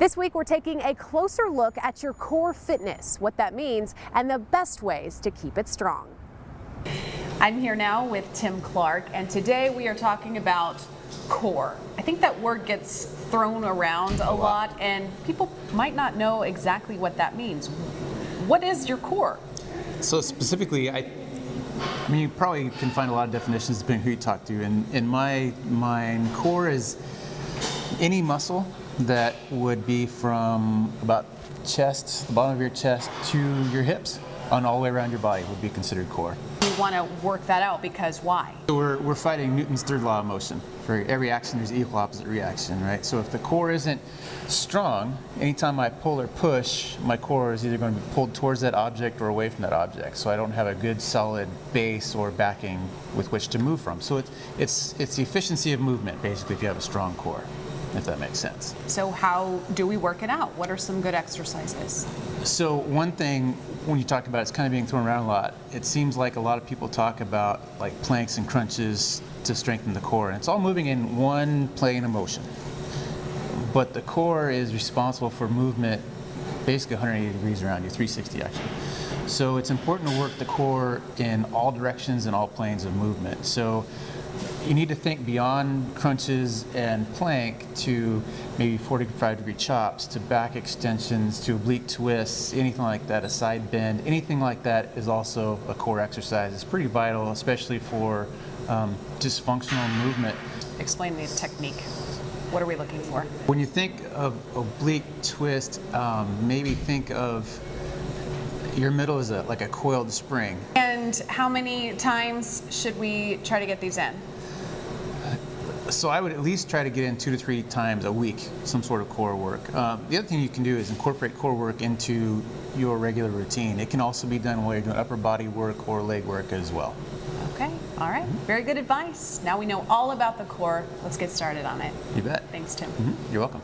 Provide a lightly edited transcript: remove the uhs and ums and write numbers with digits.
This week, we're taking a closer look at your core fitness, what that means, and the best ways to keep it strong. I'm here now with Tim Clark, and today we are talking about core. I think that word gets thrown around a lot, and people might not know exactly what that means. What is your core? So specifically, I mean, you probably can find a lot of definitions depending who you talk to. In my mind, core is any muscle that would be from about chest, the bottom of your chest, to your hips, and all the way around your body would be considered core. You want to work that out because why? So we're fighting Newton's third law of motion. For every action, there's equal opposite reaction, right? So if the core isn't strong, anytime I pull or push, my core is either going to be pulled towards that object or away from that object. So I don't have a good solid base or backing with which to move from. So it's the efficiency of movement, basically, if you have a strong core, if that makes sense. So how do we work it out? What are some good exercises? So one thing, when you talk about it's kind of being thrown around a lot, it seems like a lot of people talk about like planks and crunches to strengthen the core, and it's all moving in one plane of motion. But the core is responsible for movement basically 180 degrees around you, 360 actually. So it's important to work the core in all directions and all planes of movement. So you need to think beyond crunches and plank to maybe 45-degree chops, to back extensions, to oblique twists, anything like that, a side bend, anything like that is also a core exercise. It's pretty vital, especially for just functional movement. Explain the technique. What are we looking for? When you think of oblique twist, maybe think of your middle is like a coiled spring. And how many times should we try to get these in? So I would at least try to get in 2 to 3 times a week, some sort of core work. The other thing you can do is incorporate core work into your regular routine. It can also be done while you're doing upper body work or leg work as well. Okay, all right. Very good advice. Now we know all about the core. Let's get started on it. You bet. Thanks, Tim. You're welcome.